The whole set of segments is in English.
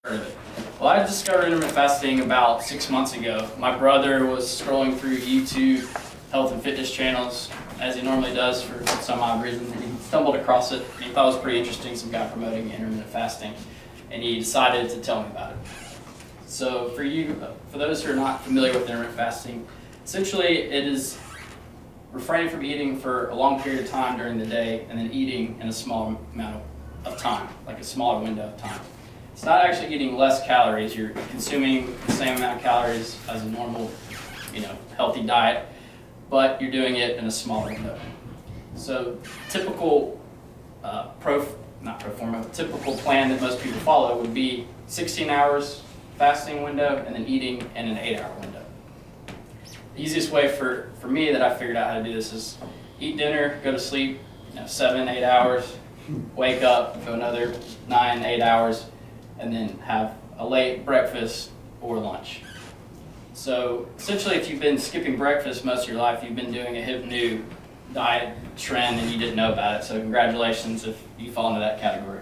Heard of it. Well, I discovered intermittent fasting about 6 months ago. My brother was scrolling through YouTube health and fitness channels, as he normally does for some odd reason, and he stumbled across it, and he thought it was pretty interesting, some guy promoting intermittent fasting, and he decided to tell me about it. So for those who are not familiar with intermittent fasting, essentially it is refraining from eating for a long period of time during the day and then eating in a small amount of time, like a smaller window of time. It's not actually eating less calories. You're consuming the same amount of calories as a normal, healthy diet, but you're doing it in a smaller window. So typical typical plan that most people follow would be 16 hours fasting window and then eating in an 8-hour window. The easiest way for me that I figured out how to do this is eat dinner, go to sleep, 7-8 hours, wake up, go another 9-8 hours, and then have a late breakfast or lunch. So essentially, if you've been skipping breakfast most of your life, you've been doing a hip new diet trend and you didn't know about it. So congratulations if you fall into that category.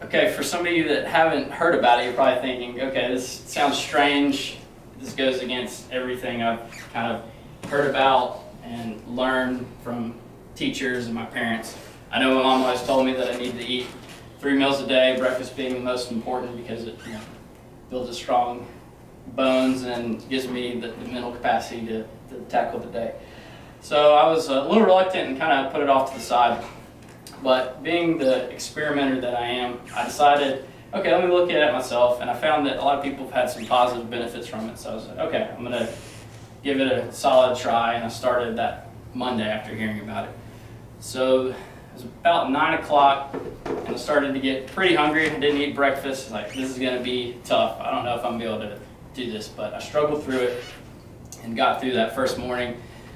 Okay, for some of you that haven't heard about it, you're probably thinking, okay, this sounds strange. This goes against everything I've kind of heard about and learned from teachers and my parents. I know my mom always told me that I need to eat 3 meals a day, breakfast being the most important because it builds a strong bones and gives me the mental capacity to tackle the day. So I was a little reluctant and kind of put it off to the side. But being the experimenter that I am, I decided, okay, let me look at it myself, and I found that a lot of people have had some positive benefits from it. So I was like, okay, I'm going to give it a solid try, and I started that Monday after hearing about it. So it was about 9 o'clock, and I started to get pretty hungry. I didn't eat breakfast. Like, this is going to be tough. I don't know if I'm going to be able to do this, but I struggled through it and got through that first morning.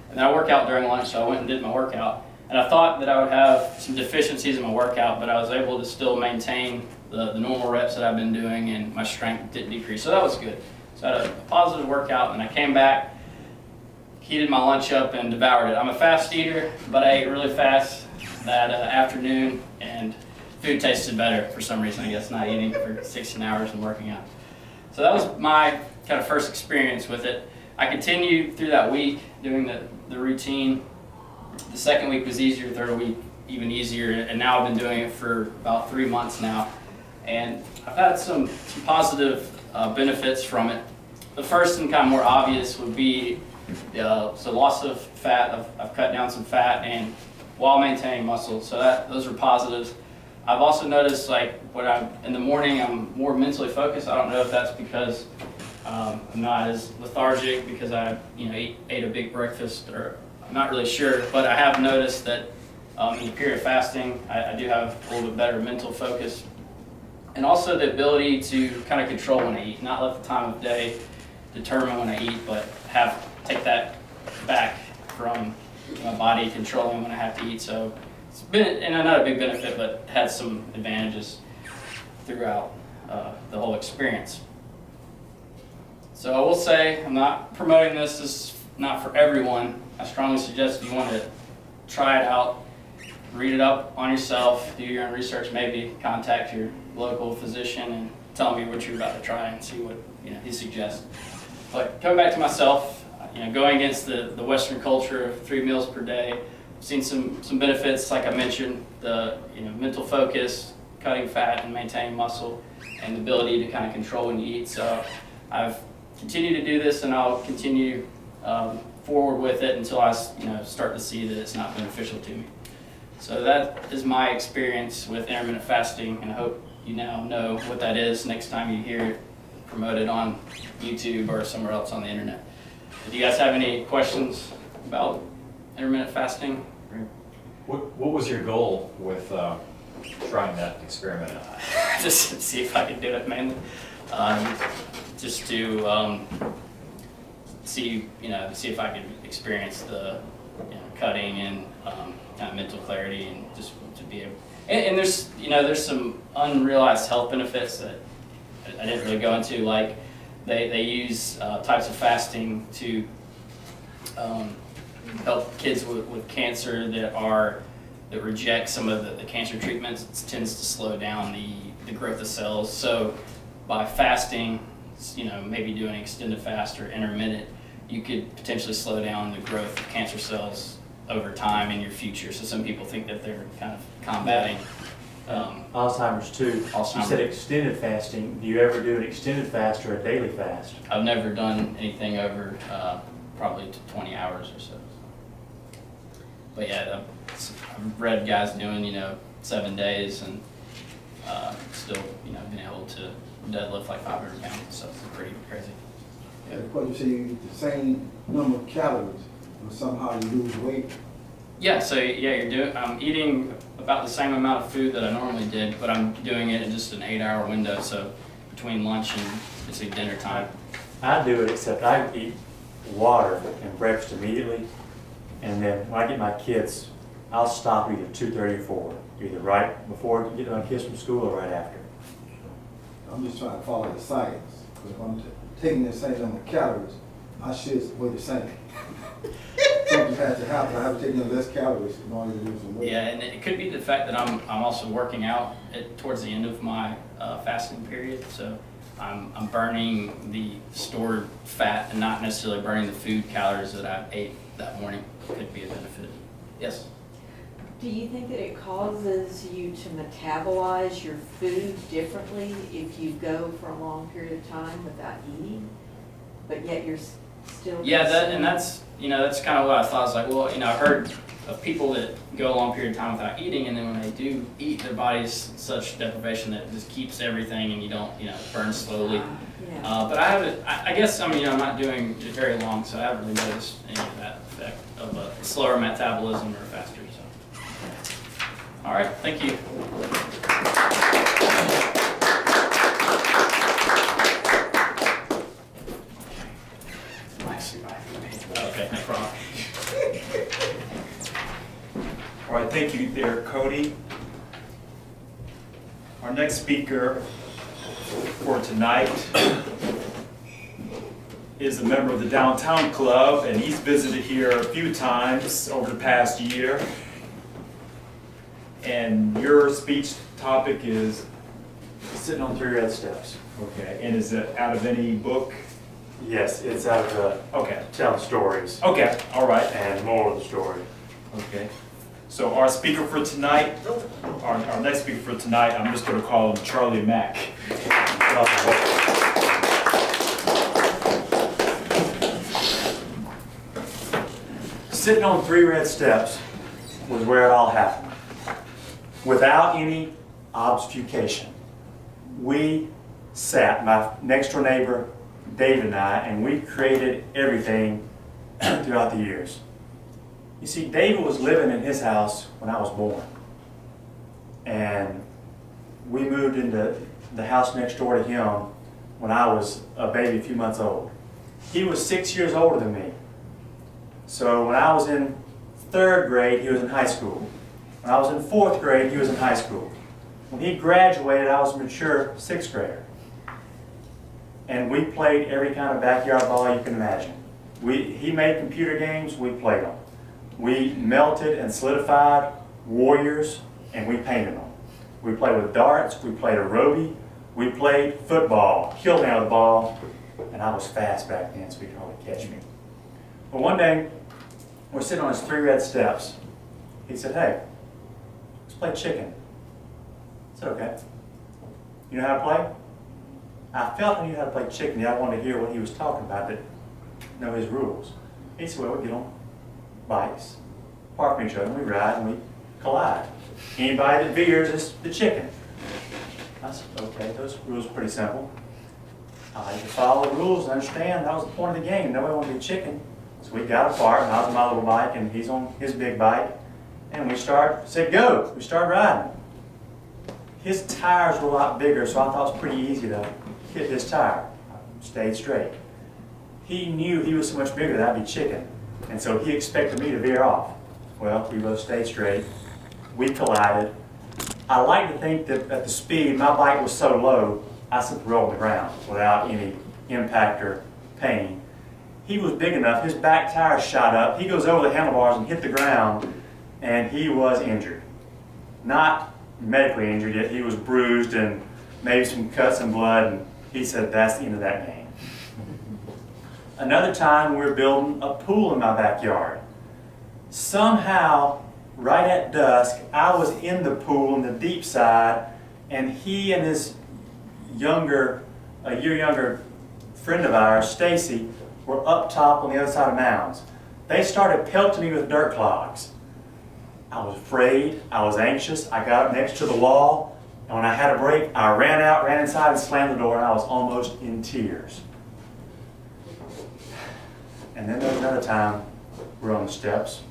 And then I work out during lunch, so I went and did my workout. And I thought that I would have some deficiencies in my workout, but I was able to still maintain the normal reps that I've been doing, and my strength didn't decrease. So that was good. So I had a positive workout, and I came back, heated my lunch up, and devoured it. I'm a fast eater, but I ate really fast that afternoon, and food tasted better for some reason, I guess, not eating for 16 hours and working out. So that was my kind of first experience with it. I continued through that week doing the routine. The second week was easier, third week even easier, and now I've been doing it for about 3 months now. And I've had some positive benefits from it. The first and kind of more obvious would be so loss of fat. I've cut down some fat and while maintaining muscle, so those are positives. I've also noticed, like, when I'm in the morning, I'm more mentally focused. I don't know if that's because I'm not as lethargic because I ate a big breakfast, or I'm not really sure, but I have noticed that in the period of fasting, I do have a little bit better mental focus. And also the ability to kind of control when I eat, not let the time of day determine when I eat, but take that back from my body controlling when I have to eat. So it's been, and not a big benefit, but had some advantages throughout the whole experience. So I will say, I'm not promoting this. This is not for everyone. I strongly suggest if you want to try it out, read it up on yourself, do your own research, maybe contact your local physician and tell me what you're about to try and see what he suggests. But coming back to myself, going against the Western culture of 3 meals per day, I've seen some benefits, like I mentioned, the mental focus, cutting fat and maintaining muscle, and the ability to kind of control when you eat. So I've continued to do this, and I'll continue forward with it until I start to see that it's not beneficial to me. So that is my experience with intermittent fasting, and I hope you now know what that is next time you hear it promoted on YouTube or somewhere else on the internet. Do you guys have any questions about intermittent fasting? What was your goal with trying that experiment? Just to see if I could do it mainly. Just to see if I could experience the cutting and kind of mental clarity, and just to be able. And there's some unrealized health benefits that I didn't really go into. Like they use types of fasting to help kids with cancer that reject some of the cancer treatments. It tends to slow down the the growth of cells. So by fasting, maybe doing extended fast or intermittent, you could potentially slow down the growth of cancer cells over time in your future. So some people think that they're kind of combating Alzheimer's too. Alzheimer's. You said extended fasting. Do you ever do an extended fast or a daily fast? I've never done anything over probably 20 hours or so. But yeah, I've read guys doing 7 days and still being able to deadlift like 500 pounds. So it's pretty crazy. Yeah, because you say you eat the same number of calories, but somehow you lose weight. Yeah, so I'm eating about the same amount of food that I normally did, but I'm doing it in just an 8-hour window, so between lunch and basically dinner time. I do it, except I eat water and breakfast immediately, and then when I get my kids, I'll stop either 2:30 or 4, either right before I get my kids from school or right after. I'm just trying to follow the science. Because if I'm taking the same number of calories, I should weigh the same. Something has to happen. I have to take in less calories in order to lose some weight. Yeah, and it could be the fact that I'm also working out towards the end of my fasting period, so I'm burning the stored fat and not necessarily burning the food calories that I ate that morning. Could be a benefit. Yes? Do you think that it causes you to metabolize your food differently if you go for a long period of time without eating, but yet you're still Yeah, that's kind of what I thought. I was like, well, I've heard of people that go a long period of time without eating, and then when they do eat, their body's such deprivation that it just keeps everything, and you don't, it burns slowly. Yeah. But I haven't. I guess I'm not doing it very long, so I haven't really noticed any of that effect of a slower metabolism or faster. So, all right, thank you. Okay, no problem. All right, thank you there, Cody. Our next speaker for tonight is a member of the Downtown Club, and he's visited here a few times over the past year. And your speech topic is, Sitting on 3 red steps. okay, and is it out of any book? Yes, it's out of Okay, telling stories okay, all right, and more of the story. okay. So our speaker for tonight, our next speaker for tonight, I'm just gonna call him Charlie Mack. Sitting on 3 red steps was where it all happened. Without any obfuscation. We sat, my next door neighbor, David and I, and we created everything throughout the years. You see, David was living in his house when I was born. And we moved into the house next door to him when I was a baby, a few months old. He was 6 years older than me. So when I was in 3rd grade, he was in high school. When I was in 4th grade, he was in high school. When he graduated, I was a mature 6th grader. And we played every kind of backyard ball you can imagine. He made computer games, we played them. We melted and solidified warriors, and we painted them. We played with darts, we played aerobic, we played football, killed me out of the ball, and I was fast back then, so he could hardly catch me. But one day, we're sitting on his 3 red steps. He said, "Hey, let's play chicken." I said, "Okay." You know how to play? I felt I knew how to play chicken, yet I wanted to hear what he was talking about, but know his rules. He said, "Well, we get on bikes, park from each other, and we ride and we collide. Anybody that veers is the chicken." I said, "Okay, those rules are pretty simple. I had to follow the rules and understand that was the point of the game. Nobody wanted to be chicken." So we got apart, and I was on my little bike, and he's on his big bike, and we said, "Go." We started riding. His tires were a lot bigger, so I thought it was pretty easy to hit his tire. I stayed straight. He knew he was so much bigger that I'd be chicken, and so he expected me to veer off. Well, we both stayed straight. We collided. I like to think that at the speed, my bike was so low, I simply rolled on the ground without any impact or pain. He was big enough, his back tire shot up. He goes over the handlebars and hit the ground, and he was injured. Not medically injured, yet he was bruised and maybe some cuts and blood, and he said, that's the end of that game. Another time, we were building a pool in my backyard. Somehow, right at dusk, I was in the pool on the deep side, and he and his a year younger friend of ours, Stacy, were up top on the other side of mounds. They started pelting me with dirt clods. I was afraid, I was anxious, I got up next to the wall, and when I had a break, I ran out, ran inside, and slammed the door, and I was almost in tears. And then there was another time we were on the steps.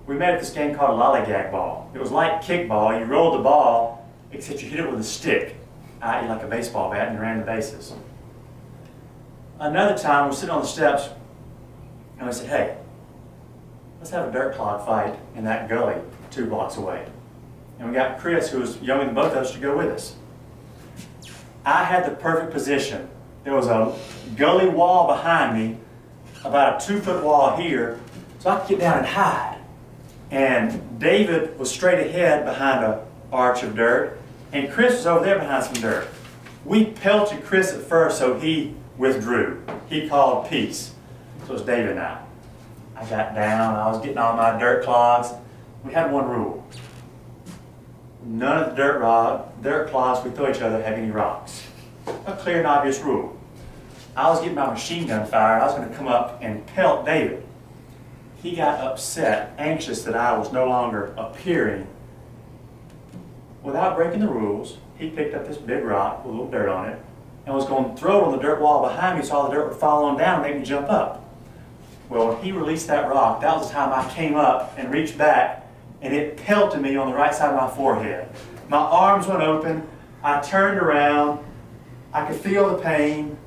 We met at this game called lollygag ball. It was like kickball. You rolled the ball, except you hit it with a stick, i.e. like a baseball bat, and you ran the bases. Another time, we were sitting on the steps, and we said, hey, let's have a dirt clod fight in that gully 2 blocks away. And we got Chris, who was younger than both of us, to go with us. I had the perfect position. There was a gully wall behind me, about a 2-foot wall here, so I could get down and hide. And David was straight ahead behind an arch of dirt, and Chris was over there behind some dirt. We pelted Chris at first, so he withdrew. He called peace. So it was David and I. I got down, I was getting all my dirt clods. We had one rule. None of the dirt clods we throw each other have any rocks. A clear and obvious rule. I was getting my machine gun fired. I was going to come up and pelt David. He got upset, anxious that I was no longer appearing. Without breaking the rules, he picked up this big rock with a little dirt on it and was going to throw it on the dirt wall behind me so all the dirt would fall on down and make me jump up. Well, when he released that rock, that was the time I came up and reached back, and it pelted me on the right side of my forehead. My arms went open. I turned around. I could feel the pain.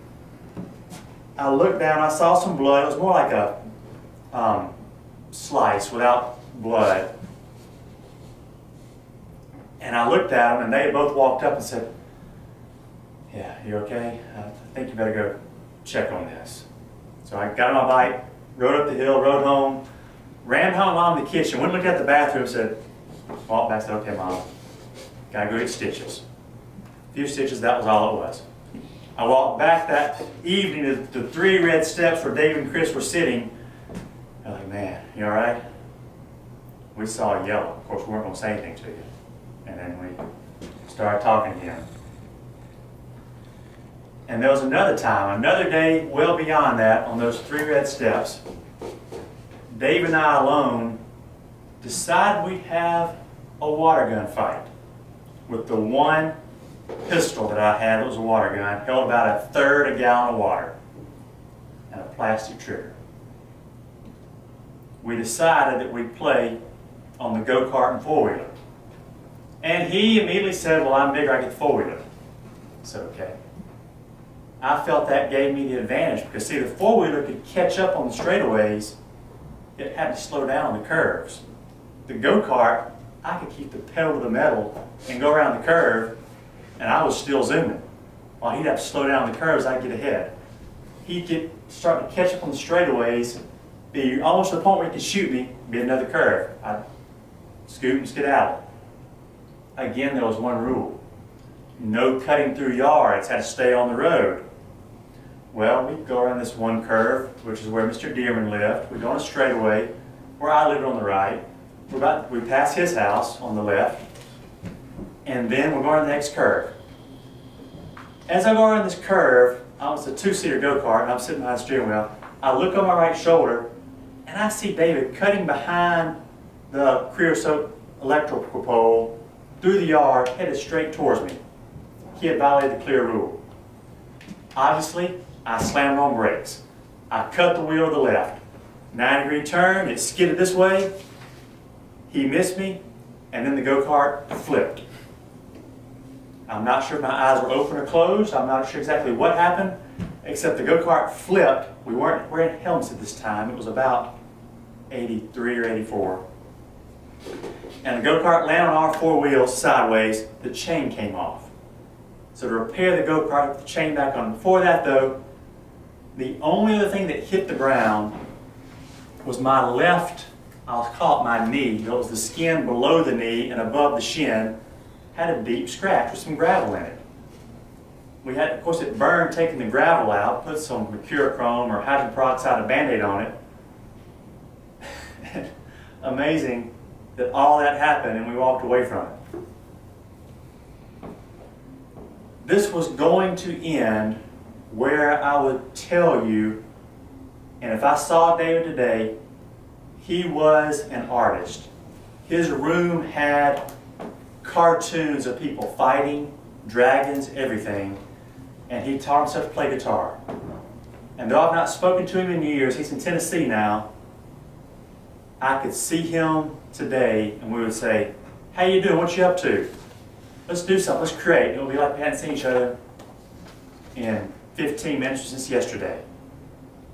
I looked down. I saw some blood. It was more like a slice without blood. And I looked at them, and they both walked up and said, yeah, you okay? I think you better go check on this. So I got on my bike, rode up the hill, rode home, ran home Mom in the kitchen, went and looked at the bathroom, said, walked back, said, okay, Mom, gotta go get stitches. A few stitches, that was all it was. I walked back that evening to the 3 red steps where David and Chris were sitting. I'm like, man, you all right? We saw yellow. Of course, we weren't gonna say anything to you. And then we started talking again. And there was another time, another day well beyond that, on those 3 red steps, Dave and I alone decided we'd have a water gun fight with the one pistol that I had that was a water gun, held about 1/3 a gallon of water, and a plastic trigger. We decided that we'd play on the go-kart and 4-wheeler. And he immediately said, well, I'm bigger, I get the 4-wheeler. I said, okay. I felt that gave me the advantage because, see, the 4-wheeler could catch up on the straightaways. It had to slow down on the curves. The go-kart, I could keep the pedal to the metal and go around the curve, and I was still zooming. While he'd have to slow down the curves, I'd get ahead. He'd start to catch up on the straightaways, be almost to the point where he could shoot me, be another curve. I'd scoot and skedaddle. Again, there was one rule. No cutting through yards, had to stay on the road. Well, we'd go around this one curve, which is where Mr. Dearman lived. We'd go on a straightaway, where I lived on the right. We pass his house on the left, and then we're going to the next curve. As I go around this curve, I was a 2-seater go-kart, and I'm sitting behind the steering wheel. I look on my right shoulder, and I see David cutting behind the creosote electrical pole through the yard, headed straight towards me. He had violated the clear rule. Obviously, I slammed on brakes. I cut the wheel to the left. 9-degree turn, it skidded this way. He missed me, and then the go-kart flipped. I'm not sure if my eyes were open or closed. I'm not sure exactly what happened, except the go-kart flipped. We weren't wearing helmets at this time. It was about 83 or 84. And the go-kart landed on our 4 wheels sideways. The chain came off. So to repair the go-kart, put the chain back on. Before that, though, the only other thing that hit the ground was my left, I'll call it my knee. It was the skin below the knee and above the shin. had a deep scratch with some gravel in it. We had, of course, it burned taking the gravel out, put some mercurochrome or hydrogen peroxide, a Band-Aid on it. Amazing that all that happened and we walked away from it. This was going to end where I would tell you, and if I saw David today, he was an artist. His room had cartoons of people fighting, dragons, everything, and he taught himself to play guitar. And though I've not spoken to him in years, he's in Tennessee now, I could see him today and we would say, how you doing, what you up to? Let's do something, let's create. It'll be like we hadn't seen each other in 15 minutes since yesterday.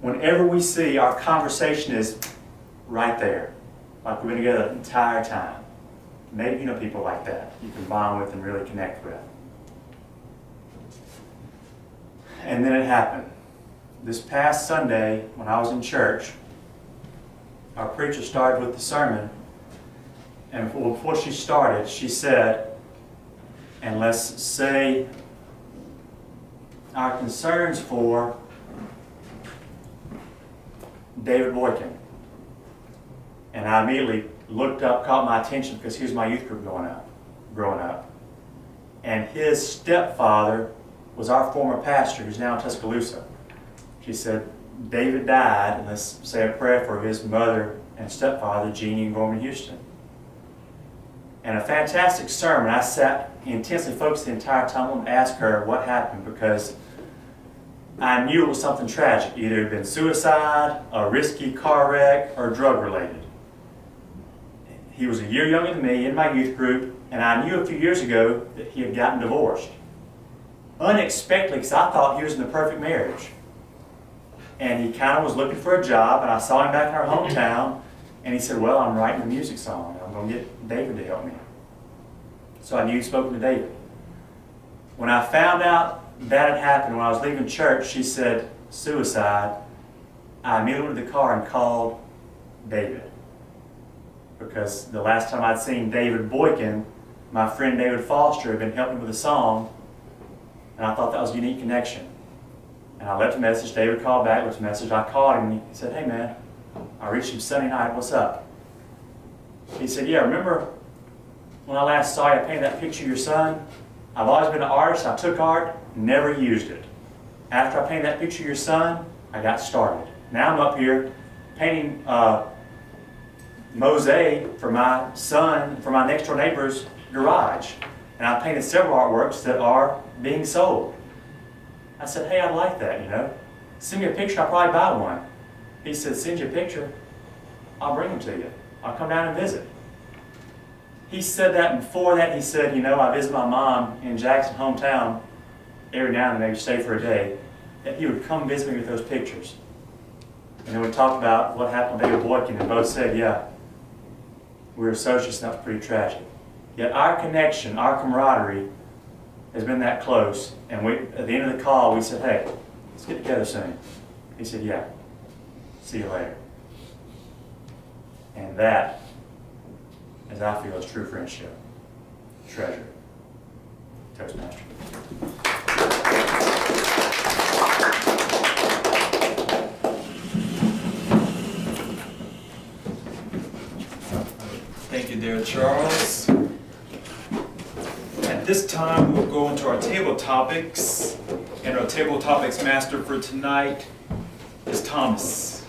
Whenever we see, our conversation is right there, like we've been together the entire time. Maybe you know people like that you can bond with and really connect with. And then it happened. This past Sunday, when I was in church, our preacher started with the sermon, and before she started, she said, and let's say our concerns for David Boykin. And I immediately looked up, caught my attention because he was my youth group growing up. And his stepfather was our former pastor who's now in Tuscaloosa. She said, David died, and let's say a prayer for his mother and stepfather, Jeannie and Gorman Houston. And a fantastic sermon. I sat intensely focused the entire time and asked her what happened because I knew it was something tragic. Either it had been suicide, a risky car wreck, or drug related. He was a year younger than me in my youth group, and I knew a few years ago that he had gotten divorced. Unexpectedly, because I thought he was in the perfect marriage. And he kind of was looking for a job, and I saw him back in our hometown, and he said, well, I'm writing a music song. I'm going to get David to help me. So I knew he'd spoken to David. When I found out that had happened, when I was leaving church, she said, suicide. I immediately went to the car and called David. Because the last time I'd seen David Boykin, my friend David Foster had been helping me with a song, and I thought that was a unique connection. And I left a message, David called back, left a message, I called him, and he said, hey man, I reached him Sunday night, what's up? He said, yeah, remember when I last saw you, I painted that picture of your son? I've always been an artist, I took art, never used it. After I painted that picture of your son, I got started. Now I'm up here painting mosaic for my son, for my next door neighbor's garage. And I've painted several artworks that are being sold. I said, hey, I like that, you know. Send me a picture, I'll probably buy one. He said, send you a picture, I'll bring them to you. I'll come down and visit. He said that, and before that he said, you know, I visit my mom in Jackson, hometown, every now and then, maybe stay for a day, that he would come visit me with those pictures. And then we talked about what happened with David Boykin, and both said, yeah, we were associates, and that was pretty tragic. Yet our connection, our camaraderie, has been that close, and we, at the end of the call, we said, hey, let's get together soon. He said, yeah, see you later. And that, as I feel, is true friendship. Treasure. Toastmaster. Thank you there, Charles. At this time, we'll go into our table topics. And our table topics master for tonight is Thomas.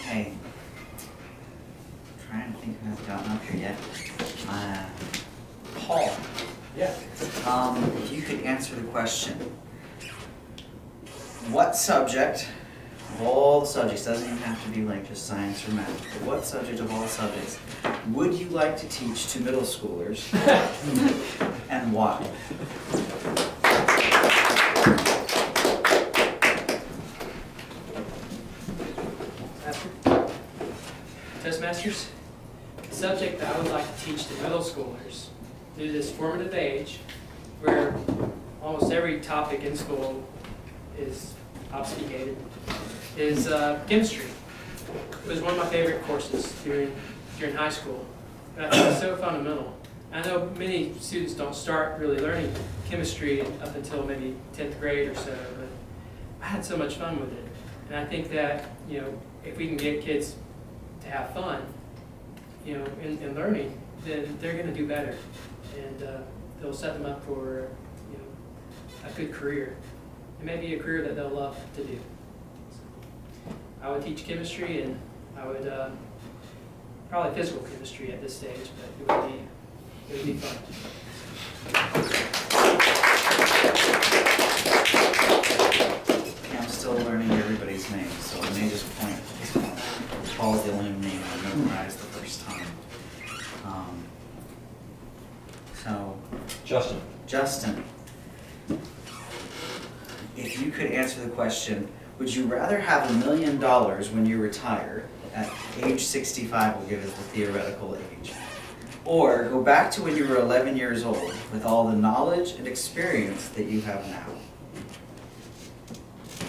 Hey, trying to think who has gotten up here yet. Paul. Yeah. If you could answer the question, what subject of all the subjects, doesn't even have to be like just science or math, but what subject of all subjects would you like to teach to middle schoolers and why? Toastmasters, the subject that I would like to teach to middle schoolers through this formative age where almost every topic in school is obfuscated, is chemistry. It was one of my favorite courses during high school. And I think it's so fundamental. I know many students don't start really learning chemistry up until maybe 10th grade or so, but I had so much fun with it. And I think that, you know, if we can get kids to have fun, you know, in learning, then they're going to do better. And they'll set them up for, you know, a good career. It may be a career that they'll love to do. So I would teach chemistry, and I would probably physical chemistry at this stage, but it would be fun. Okay, I'm still learning everybody's names, so I may just point. Paul's the only name I memorized the first time. So, Justin, if you could answer the question, would you rather have $1 million when you retire at age 65, we'll give it the theoretical age, or go back to when you were 11 years old with all the knowledge and experience that you have now?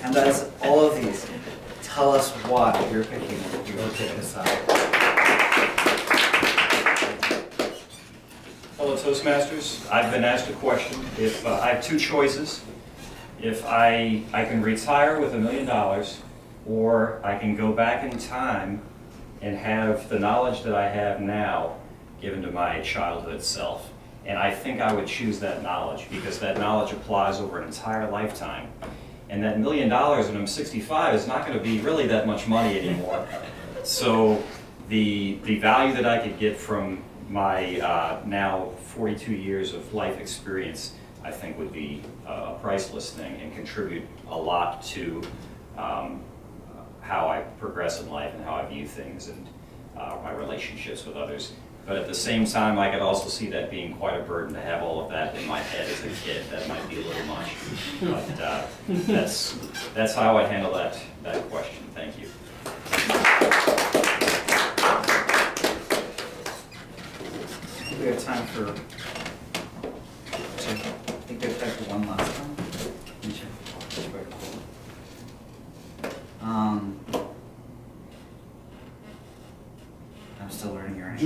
And that's all of these. Tell us why you're picking what you're picking aside. Hello, Toastmasters. I've been asked a question. If I have two choices, if I can retire with $1 million, or I can go back in time and have the knowledge that I have now given to my childhood self. And I think I would choose that knowledge, because that knowledge applies over an entire lifetime. And that $1 million when I'm 65 is not going to be really that much money anymore. So the value that I could get from my now 42 years of life experience, I think would be a priceless thing and contribute a lot to how I progress in life and how I view things and my relationships with others. But at the same time, I could also see that being quite a burden to have all of that in my head as a kid. That might be a little much. But that's how I handle that question. Thank you. We have time for, I think we have time for one last one. I'm still learning your name.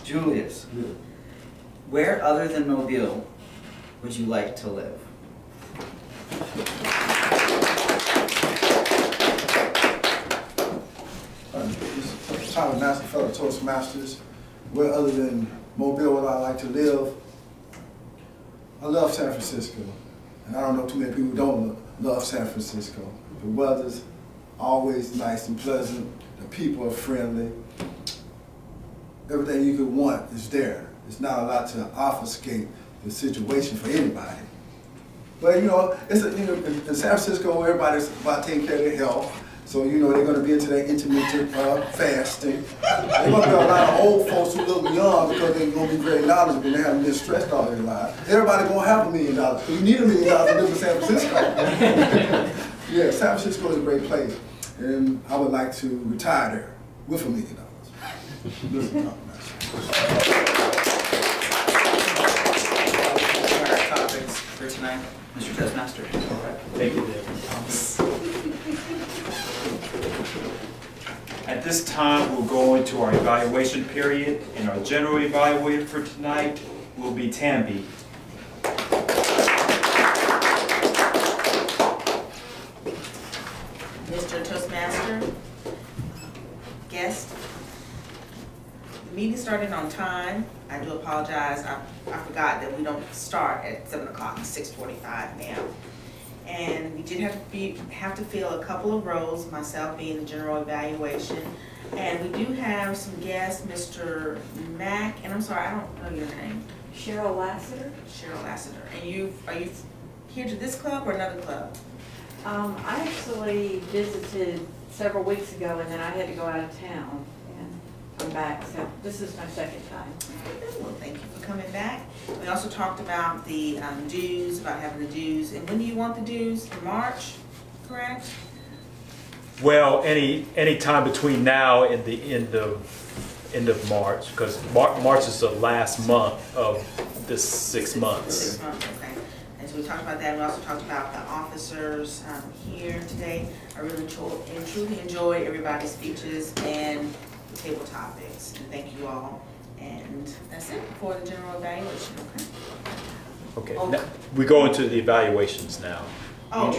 Julius. Yeah. Where other than Mobile would you like to live? Thomas Master fellow Toastmasters. Where other than Mobile would I like to live? I love San Francisco. And I don't know too many people who don't love San Francisco. The weather's always nice and pleasant. The people are friendly. Everything you could want is there. It's not a lot to obfuscate the situation for anybody. But you know, in San Francisco, everybody's about taking care of their health. So you know, they're going to be into that intermittent fasting. There's going to be a lot of old folks who look young because they're going to be very knowledgeable and they haven't been stressed all their lives. Everybody going to have $1 million because you need $1 million to live in San Francisco. Yeah, San Francisco is a great place, and I would like to retire there with $1 million. Listen, Our topics for tonight, Mr. Toastmaster. Thank you, Dave. At this time, we'll go into our evaluation period, and our general evaluator for tonight will be Tambi. Mr. Toastmaster, guest, the meeting started on time. I do apologize, I forgot that we don't start at 7 o'clock, it's 6:45 now. And we did have to fill a couple of roles, myself being the general evaluation. And we do have some guests, Mr. Mack, and I'm sorry, I don't know your name. Cheryl Lassiter. Cheryl Lassiter. And are you here to this club or another club? I actually visited several weeks ago and then I had to go out of town and I'm back, so this is my second time. Well, thank you for coming back. We also talked about the dues, about having the dues. And when do you want the dues? In March, correct? Well, any time between now and the end of March, because March is the last month of this 6 months. 6 months, okay. so we talked about that, and we also talked about the officers here today. I really truly enjoyed everybody's speeches and the table topics, and thank you all. And that's it for the general evaluation, okay? Okay, now, we go into the evaluations now. Oh,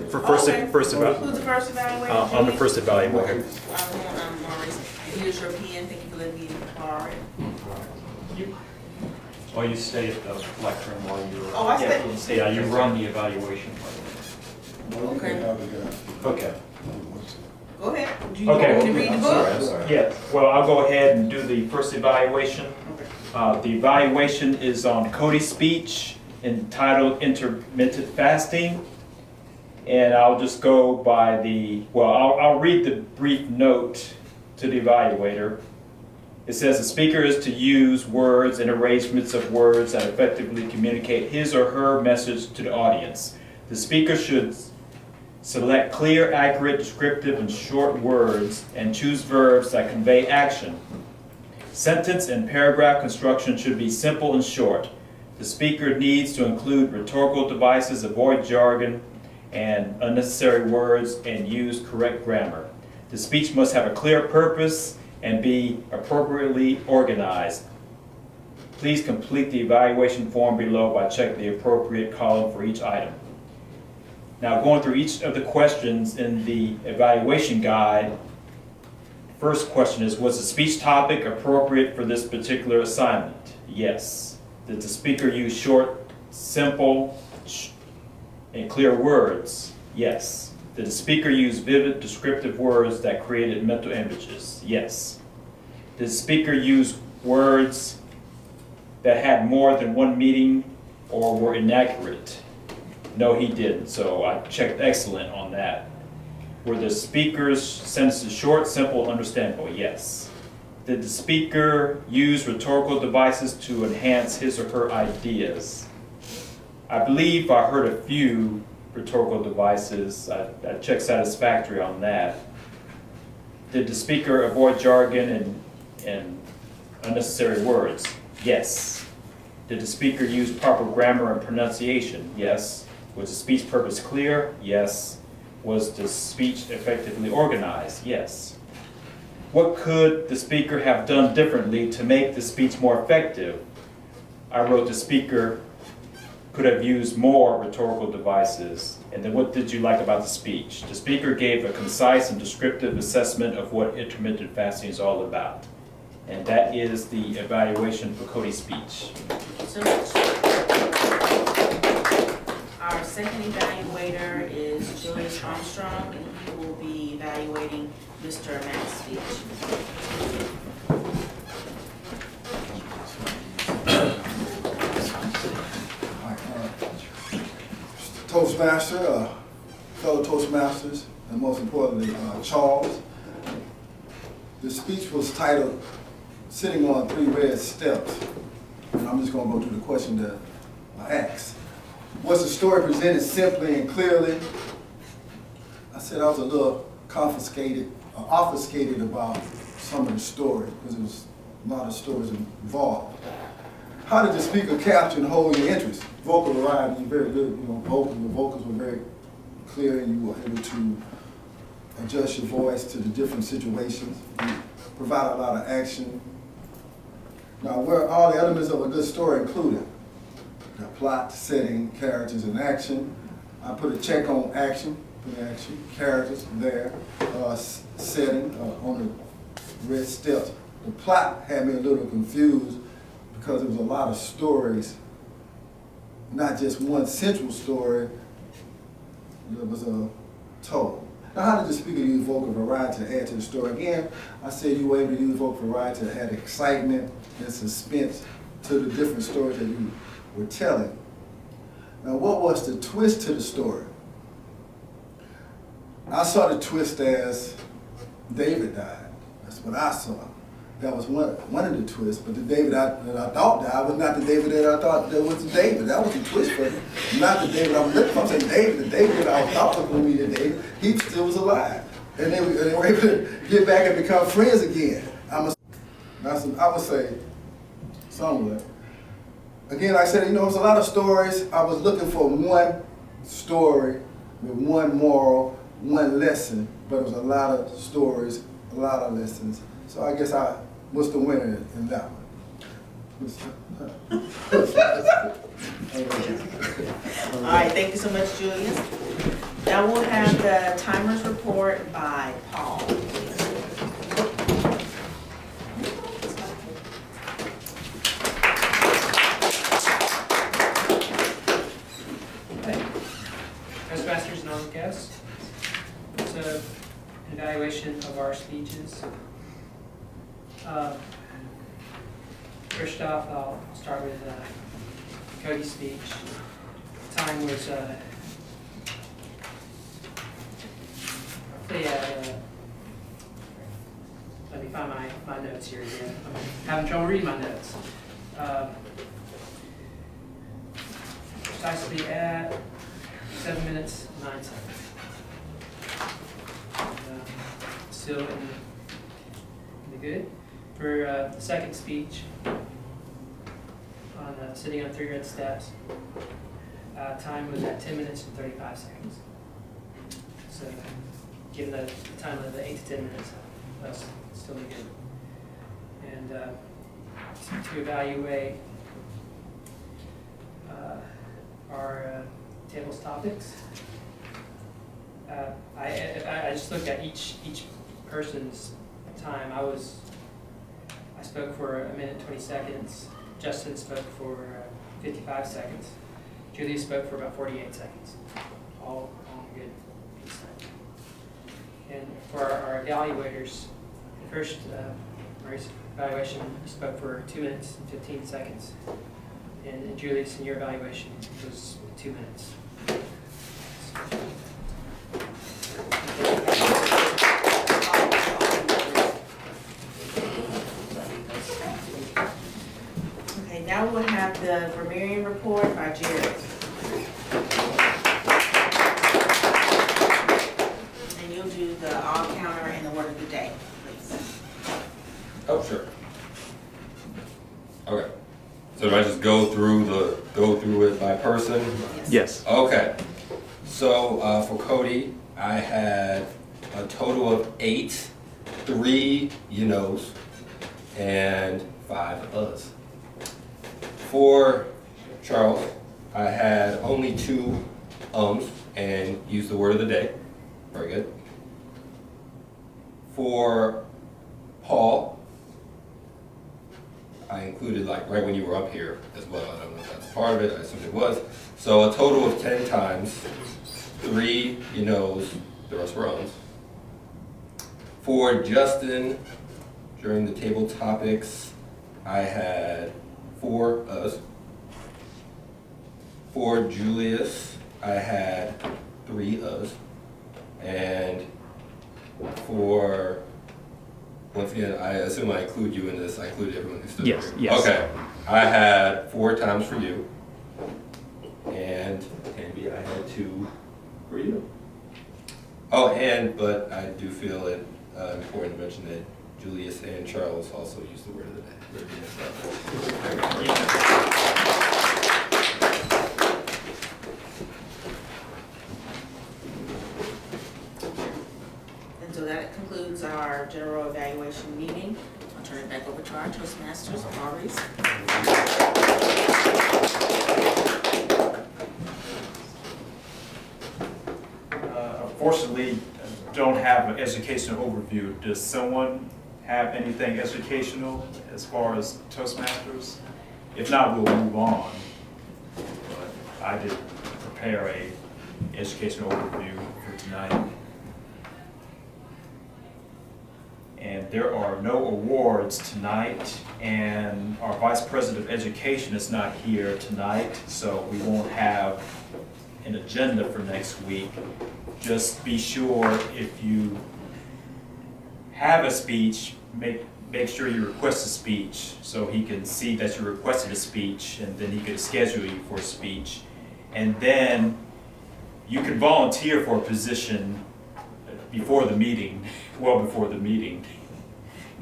For first, okay. first Who's the evaluation. first evaluator? I'm the first evaluator. Maurice. Here's your pen, thank you for letting me borrow it. Or you stay at the lectern while you're. Oh, I stay. Yeah, you run the evaluation. Okay. Okay. Go ahead. Do you Okay. want me to read the book? I'm sorry. Yeah, well, I'll go ahead and do the first evaluation. The evaluation is on Cody's speech entitled Intermittent Fasting. And I'll just go by I'll read the brief note to the evaluator. It says the speaker is to use words and arrangements of words that effectively communicate his or her message to the audience. The speaker should select clear, accurate, descriptive, and short words and choose verbs that convey action. Sentence and paragraph construction should be simple and short. The speaker needs to include rhetorical devices, avoid jargon and unnecessary words, and use correct grammar. The speech must have a clear purpose and be appropriately organized. Please complete the evaluation form below by checking the appropriate column for each item. Now, going through each of the questions in the evaluation guide, first question is, was the speech topic appropriate for this particular assignment? Yes. Did the speaker use short, simple, and clear words? Yes. Did the speaker use vivid, descriptive words that created mental images? Yes. Did the speaker use words that had more than one meaning or were inaccurate? No, he didn't, so I checked excellent on that. Were the speaker's sentences short, simple, understandable? Yes. Did the speaker use rhetorical devices to enhance his or her ideas? I believe I heard a few rhetorical devices. I checked satisfactory on that. Did the speaker avoid jargon and unnecessary words? Yes. Did the speaker use proper grammar and pronunciation? Yes. Was the speech purpose clear? Yes. Was the speech effectively organized? Yes. What could the speaker have done differently to make the speech more effective? I wrote the speaker could have used more rhetorical devices. And then what did you like about the speech? The speaker gave a concise and descriptive assessment of what intermittent fasting is all about. And that is the evaluation for Cody's speech. Thank you so much. Our second evaluator is Julius Armstrong, and he will be evaluating Mr. Matt's speech. Toastmaster, fellow Toastmasters, and most importantly, Charles. The speech was titled, Sitting on Three Red Steps. And I'm just going to go through the question that I asked. Was the story presented simply and clearly? I said I was a little obfuscated about some of the story, because there was a lot of stories involved. How did the speaker capture and hold your interest? Vocal variety, very good, your vocals were very clear, and you were able to adjust your voice to the different situations. You provide a lot of action. Now, where all the elements of a good story included, the plot, setting, characters, and action. I put a check on action, characters there, setting on the red steps. The plot had me a little confused because there was a lot of stories, not just one central story that was told. Now, how did the speaker use vocal variety to add to the story? Again, I said you were able to use vocal variety to add excitement and suspense to the different stories that you were telling. Now, what was the twist to the story? I saw the twist as David died. That's what I saw. That was one of the twists, but the David that I thought died was not the David that I thought that was David. That was the twist for me. Not the David I was looking for. I'm saying David, the David that I thought was going to be the David, he still was alive. And they were able to get back and become friends again. I would say, somewhat, again, like I said, it's a lot of stories. I was looking for one story with one moral, one lesson, but it was a lot of stories, a lot of lessons. So I guess I was the winner in that one. All right, thank you so much, Julius. Now we'll have the timers report by Paul. Toastmasters and all the guests. So, an evaluation of our speeches. First off, I'll start with Cody's speech. Time was let me find my notes here again. I'm having trouble reading my notes. Precisely at 7 minutes, 9 seconds. Still in the good. For the second speech, on sitting on 3 red steps, time was at 10 minutes and 35 seconds. So, given the time of the 8 to 10 minutes, that's still good. And to evaluate our tables topics, I just looked at each person's time. I spoke for 1 minute 20 seconds. Justin spoke for 55 seconds. Julia spoke for about 48 seconds. All good. And for our evaluators, the first evaluation spoke for 2 minutes and 15 seconds. And Julius, in your evaluation, was 2 minutes. Okay, now we'll have the Vermilion report by Jared. And you'll do the all counter and the word of the day, please. Oh, sure. Okay. So do I just go through it by person? Yes. Okay. So for Cody, I had a total of 8, 3 you-knows, and 5 us. For Charles, I had only 2 and used the word of the day. Very good. For Paul, I included like right when you were up here as well. I don't know if that's part of it. I assume it was. So a total of 10 times, 3 you-knows, the rest were owns. For Justin, during the table topics, I had 4 us. For Julius, I had 3 us. And for, once again, I assume I include you in this. I include everyone who stood Yes, here. yes. Okay. I had 4 times for you. And Tammy, I had 2 for you. Oh, but I do feel it important to mention that Julius and Charles also used the word of the day. And so that concludes our general evaluation meeting. I'll turn it back over to our Toastmasters, Maurice. Unfortunately, don't have an educational overview. Does someone have anything educational as far as Toastmasters? If not, we'll move on. But I did prepare a educational overview for tonight. And there are no awards tonight, and our Vice President of Education is not here tonight, so we won't have an agenda for next week. Just be sure if you have a speech, make sure you request a speech so he can see that you requested a speech, and then he can schedule you for a speech. And then you can volunteer for a position before the meeting, well before the meeting.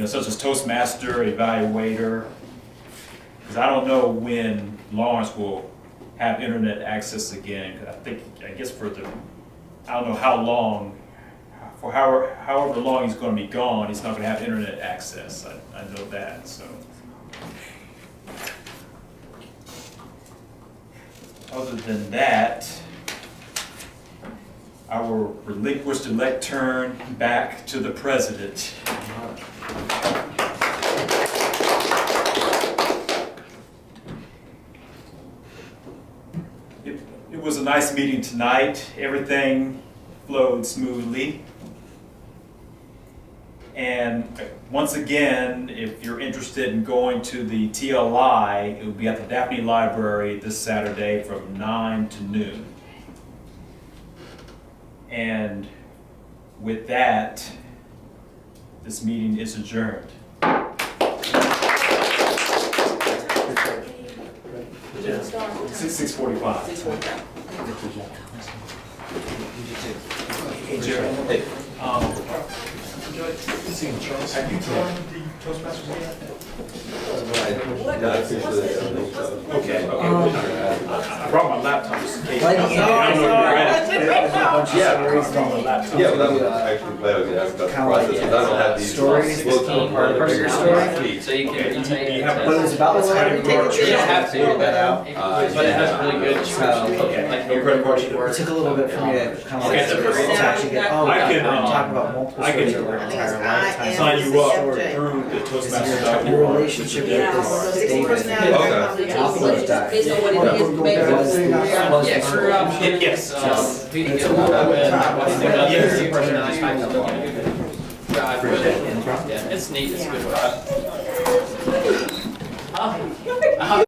Such as Toastmaster, evaluator, Because I don't know when Lawrence will have internet access again. 'Cause I guess I don't know how long, for however long he's gonna be gone, he's not gonna have internet access. I know that, so. Other than that, I will relinquish the lectern back to the president. It was a nice meeting tonight. Everything flowed smoothly. And once again, if you're interested in going to the TLI, it will be at the Daphne Library this Saturday from 9 to noon. And with that, this meeting is adjourned. 6:45. Hey, Jerry. Hey. Have you joined the Toastmasters yet? Okay. I brought my laptop just in case. I don't know if you're ready. Yeah, but I'm actually glad I was asked about the process, because I don't have these. Stories, Well, part of the bigger story. So you can retake it. But it was about the time You don't have to figure that out, Uh, but it has really good description. Okay. Like No credit card either. It took a little bit for me to kind of Okay, like so to actually get, oh, I can, I'm talking about multiple I can- stories over an entire lifetime. Sign you up through the Your Toastmasters.org. relationship with this state and Okay. authors died. Yeah, career options. Yes. We can get a lot of it. Yeah, it's neat, it's a good.